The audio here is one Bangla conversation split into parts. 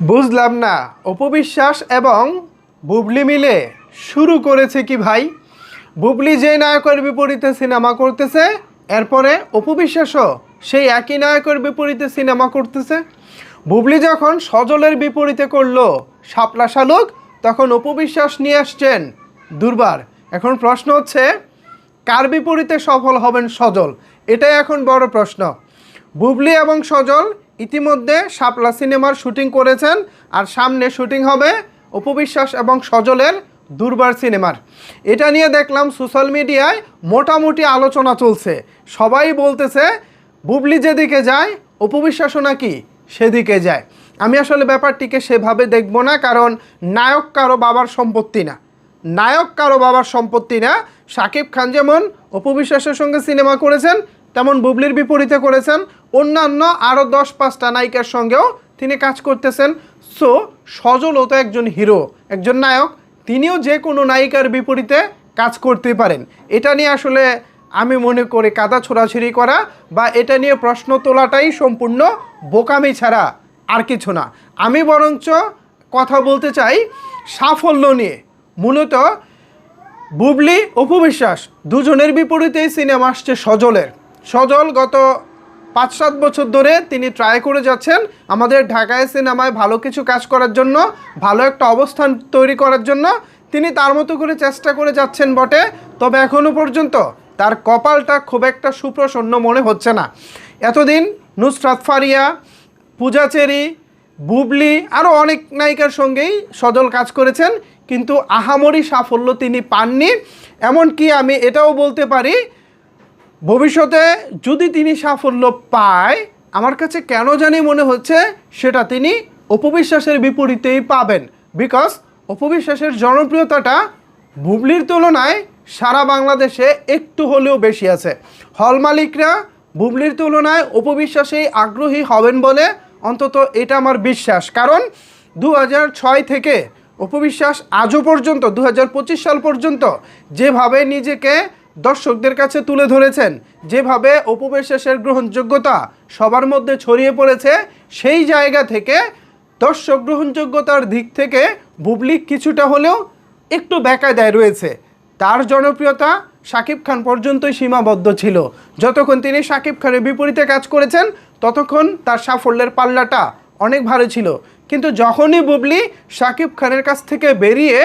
বুঝলাম না, অপবিশ্বাস এবং বুবলি মিলে শুরু করেছে কি ভাই? বুবলি যে নায়কের বিপরীতে সিনেমা করতেছে, এরপরে অপবিশ্বাসও সেই একই নায়কের বিপরীতে সিনেমা করতেছে। বুবলি যখন সজলের বিপরীতে করলো শাপলা শালুক, তখন অপবিশ্বাস নিয়ে আসছেন দুর্বার। এখন প্রশ্ন হচ্ছে, কার বিপরীতে সফল হবেন সজল? এটাই এখন বড় প্রশ্ন। বুবলি এবং সজল ইতিমধ্যে শাপলা সিনেমার শুটিং করেছেন, আর সামনে শুটিং হবে অপবিশ্বাস এবং সজলের দুর্বার সিনেমার। এটা নিয়ে দেখলাম সোশ্যাল মিডিয়ায় মোটামুটি আলোচনা চলছে। সবাই বলতেছে বুবলি যেদিকে যায় অপবিশ্বাসও নাকি সেদিকে যায়। আমি আসলে ব্যাপারটিকে সেভাবে দেখব না, কারণ নায়ক কারো বাবার সম্পত্তি না, নায়ক কারো বাবার সম্পত্তি না। শাকিব খান যেমন অপবিশ্বাসের সঙ্গে সিনেমা করেছেন, তেমন বুবলির বিপরীতে করেছেন। অন্যান্য আরও 10-5টা নায়িকার সঙ্গেও তিনি কাজ করতেছেন। সো সজলও তো একজন হিরো, একজন নায়ক, তিনিও যে কোনো নায়িকার বিপরীতে কাজ করতে পারেন। এটা নিয়ে আসলে আমি মনে করি কাদা ছোড়াছুড়ি করা বা এটা নিয়ে প্রশ্ন তোলাটাই সম্পূর্ণ বোকামি ছাড়া আর কিছু না। আমি বরঞ্চ কথা বলতে চাই সাফল্য নিয়ে। মূলত বুবলি অপবিশ্বাস দুজনের বিপরীতেই সিনেমা আসছে সজলের। সজল গত 5-7 বছর ধরে তিনি ট্রাই করে যাচ্ছেন আমাদের ঢাকায় সিনেমায় ভালো কিছু কাজ করার জন্য, ভালো একটা অবস্থান তৈরি করার জন্য। তিনি তার মতো করে চেষ্টা করে যাচ্ছেন বটে, তবে এখনও পর্যন্ত তার কপালটা খুব একটা সুপ্রসন্ন মনে হচ্ছে না। এতদিন নুসরাত ফারিয়া, পূজা চেরি, বুবলি আরও অনেক নায়িকার সঙ্গেই সজল কাজ করেছেন, কিন্তু আহামরি সাফল্য তিনি পাননি। এমনকি আমি এটাও বলতে পারি, ভবিষ্যতে যদি তিনি সাফল্য পায়, আমার কাছে কেন জানি মনে হচ্ছে সেটা তিনি অপবিশ্বাসের বিপরীতেই পাবেন। বিকজ অপবিশ্বাসের জনপ্রিয়তাটা বুবলির তুলনায় সারা বাংলাদেশে একটু হলেও বেশি আছে। হল মালিকরা বুবলির তুলনায় অপবিশ্বাসেই আগ্রহী হবেন বলে অন্তত এটা আমার বিশ্বাস। কারণ 2006 থেকে অপবিশ্বাস আজও পর্যন্ত 2025 সাল পর্যন্ত যেভাবে নিজেকে দর্শকদের কাছে তুলে ধরেছেন, যেভাবে অপবিশ্বাসের গ্রহণযোগ্যতা সবার মধ্যে ছড়িয়ে পড়েছে, সেই জায়গা থেকে দর্শক গ্রহণযোগ্যতার দিক থেকে বুবলি কিছুটা হলেও একটু বেকায়দায় রয়েছে। তার জনপ্রিয়তা শাকিব খান পর্যন্তই সীমাবদ্ধ ছিল। যতক্ষণ তিনি শাকিব খানের বিপরীতে কাজ করেছেন, ততক্ষণ তার সাফল্যের পাল্লাটা অনেক ভারী ছিল। কিন্তু যখনই বুবলি শাকিব খানের কাছ থেকে বেরিয়ে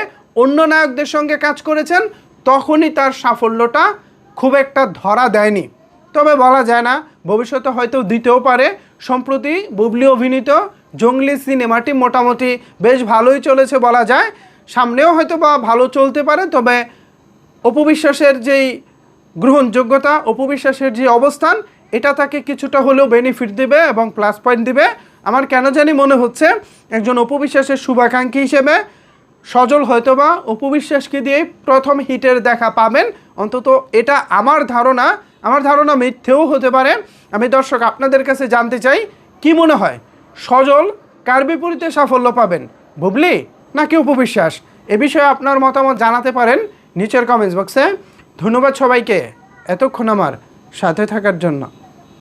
অন্য নায়কদের সঙ্গে কাজ করেছেন, তখনই তার সাফল্যটা খুব একটা ধরা দেয়নি। তবে বলা যায় না, ভবিষ্যতে হয়তো দিতেও পারে। সম্প্রতি বুবলি অভিনীত জঙ্গলি সিনেমাটি মোটামুটি বেশ ভালোই চলেছে বলা যায়, সামনেও হয়তো বা ভালো চলতে পারে। তবে অপবিশ্বাসের যেই গ্রহণযোগ্যতা, অপবিশ্বাসের যে অবস্থান, এটা তাকে কিছুটা হলেও বেনিফিট দেবে এবং প্লাস পয়েন্ট দিবে। আমার কেন জানি মনে হচ্ছে একজন অপবিশ্বাসের শুভাকাঙ্ক্ষী হিসেবে সজল হয়তোবা অপবিশ্বাসকে দিয়েই প্রথম হিটের দেখা পাবেন। অন্তত এটা আমার ধারণা। আমার ধারণা মিথ্যেও হতে পারে। আমি দর্শক আপনাদের কাছে জানতে চাই, কি মনে হয় সজল কার বিপরীতে সাফল্য পাবেন, বুবলি নাকি অপবিশ্বাস? এ বিষয়ে আপনার মতামত জানাতে পারেন নিচের কমেন্টস বক্সে। ধন্যবাদ সবাইকে এতক্ষণ আমার সাথে থাকার জন্য।